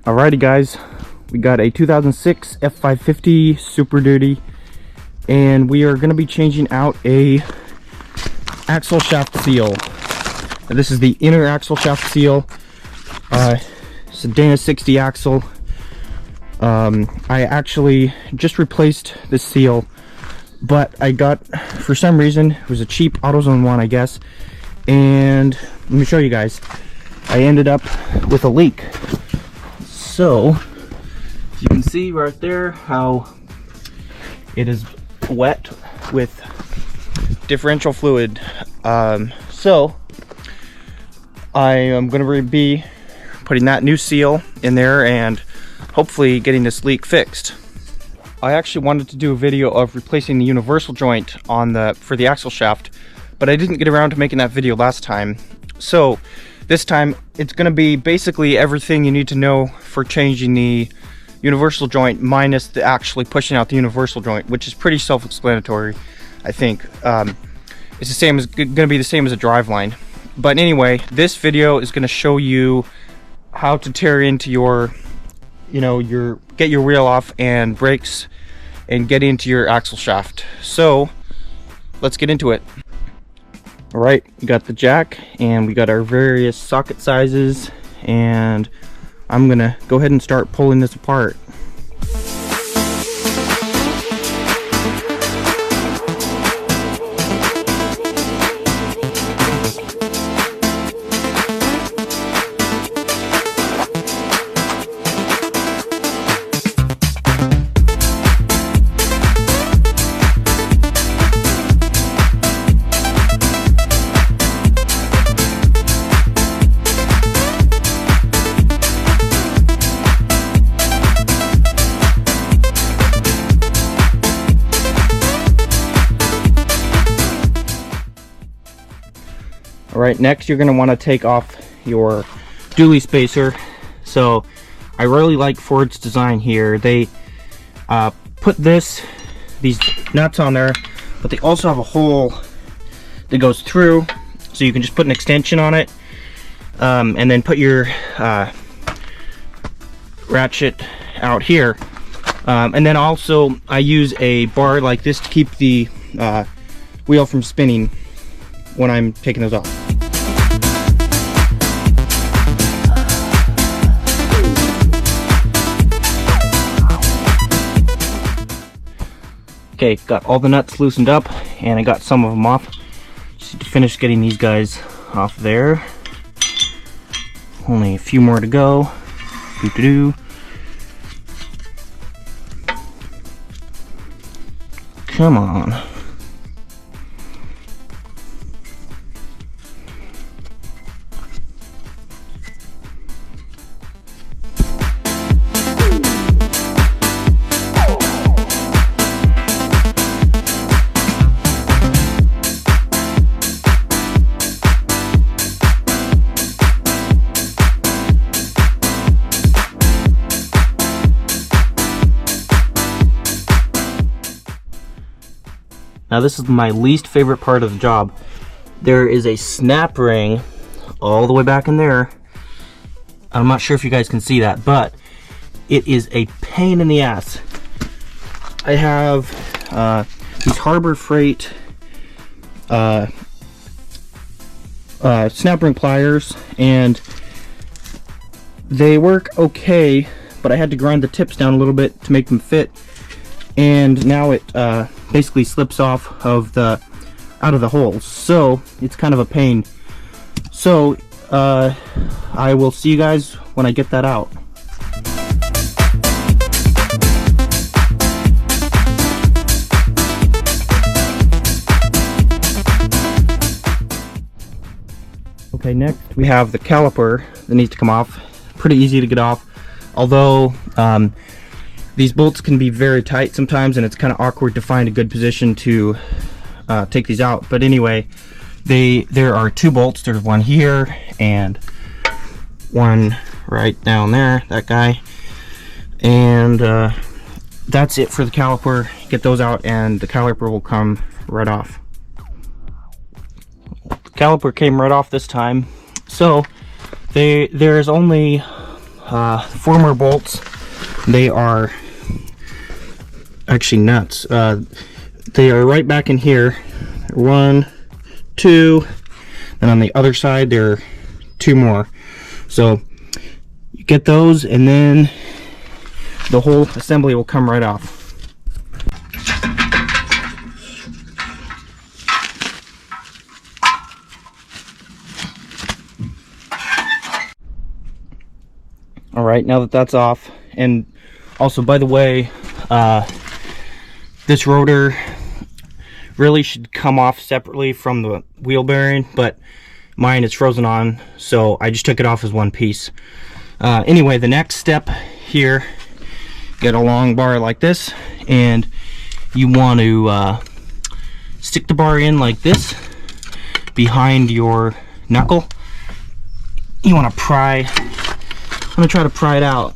Alrighty guys, we got a 2006 F550 Super Duty, and we are going to be changing out a axle shaft seal. Now, this is the inner axle shaft seal. It's a Dana 60 axle. I actually just replaced the seal, but I got, for some reason, it was a cheap AutoZone one, I guess, and let me show you guys. I ended up with a leak. So you can see right there how it is wet with differential fluid. So I am going to be putting that new seal in there and hopefully getting this leak fixed. I actually wanted to do a video of replacing the universal joint on for the axle shaft, but I didn't get around to making that video last time. So this time it's going to be basically everything you need to know for changing the universal joint minus the actually pushing out the universal joint, which is pretty self-explanatory, I think. It's the same as going to be the same as a driveline. But anyway, this video is going to show you how to tear into your, get your wheel off and brakes and get into your axle shaft. So let's get into it. Alright, we got the jack and we got our various socket sizes, and I'm gonna go ahead and start pulling this apart. Alright, next you're going to want to take off your dually spacer. So I really like Ford's design here. They put these nuts on there, but they also have a hole that goes through, so you can just put an extension on it, and then put your ratchet out here. And then also I use a bar like this to keep the wheel from spinning when I'm taking those off. Okay, got all the nuts loosened up and I got some of them off. Just need to finish getting these guys off there. Only a few more to go. Doo-doo-doo. Come on. Now this is my least favorite part of the job. There is a snap ring all the way back in there. I'm not sure if you guys can see that, but it is a pain in the ass. I have these Harbor Freight snap ring pliers, and they work okay, but I had to grind the tips down a little bit to make them fit, and now it basically slips off of out of the holes, so it's kind of a pain. So I will see you guys when I get that out. Okay, next we have the caliper that needs to come off. Pretty easy to get off, although these bolts can be very tight sometimes, and it's kind of awkward to find a good position to take these out. But anyway, there are two bolts. There's one here and one right down there, that guy, and that's it for the caliper. Get those out and the caliper will come right off. The caliper came right off this time. So there's only former bolts, they are actually nuts. They are right back in here. 1, 2, and on the other side there are 2 more. So you get those, and then the whole assembly will come right off. All right, now that that's off, and also, by the way, this rotor really should come off separately from the wheel bearing, but mine is frozen on, so I just took it off as one piece. Anyway, the next step here, get a long bar like this, and you want to stick the bar in like this behind your knuckle. You want to pry. I'm gonna try to pry it out,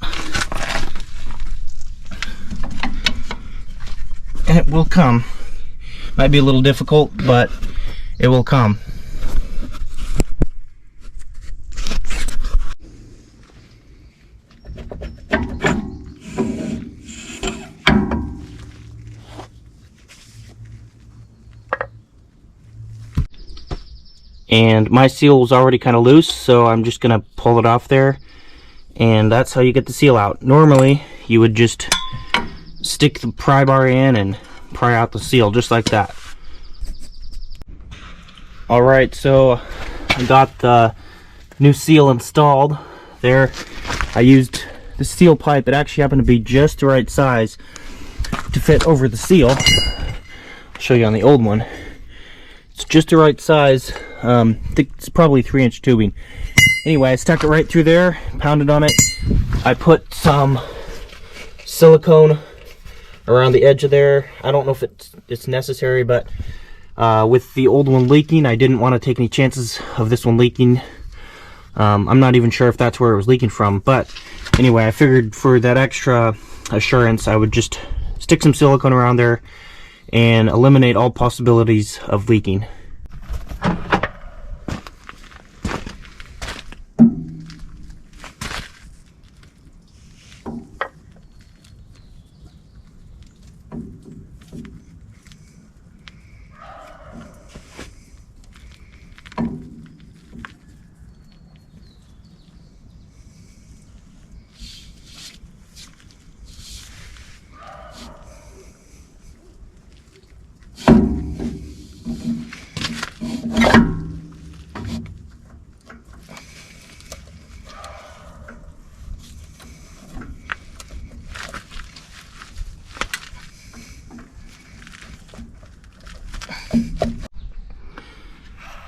and it will come. Might be a little difficult, but it will come. And my seal was already kind of loose, so I'm just gonna pull it off there, and that's how you get the seal out. Normally you would just stick the pry bar in and pry out the seal just like that. Alright, so I got the new seal installed there. I used the steel pipe that actually happened to be just the right size to fit over the seal. I'll show you on the old one. It's just the right size. I think it's probably 3-inch tubing. Anyway, I stuck it right through there, pounded on it. I put some silicone around the edge of there. I don't know if it's necessary, but with the old one leaking, I didn't want to take any chances of this one leaking. I'm not even sure if that's where it was leaking from, but anyway, I figured for that extra assurance, I would just stick some silicone around there and eliminate all possibilities of leaking.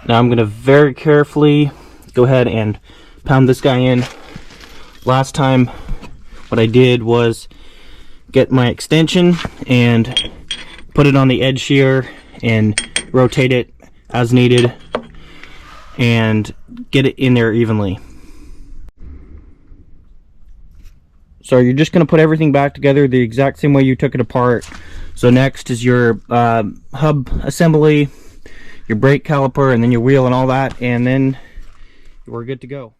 Now I'm going to very carefully go ahead and pound this guy in. Last time what I did was get my extension and put it on the edge here and rotate it as needed and get it in there evenly. So you're just going to put everything back together the exact same way you took it apart. So next is your hub assembly, your brake caliper, and then your wheel and all that, and then we're good to go.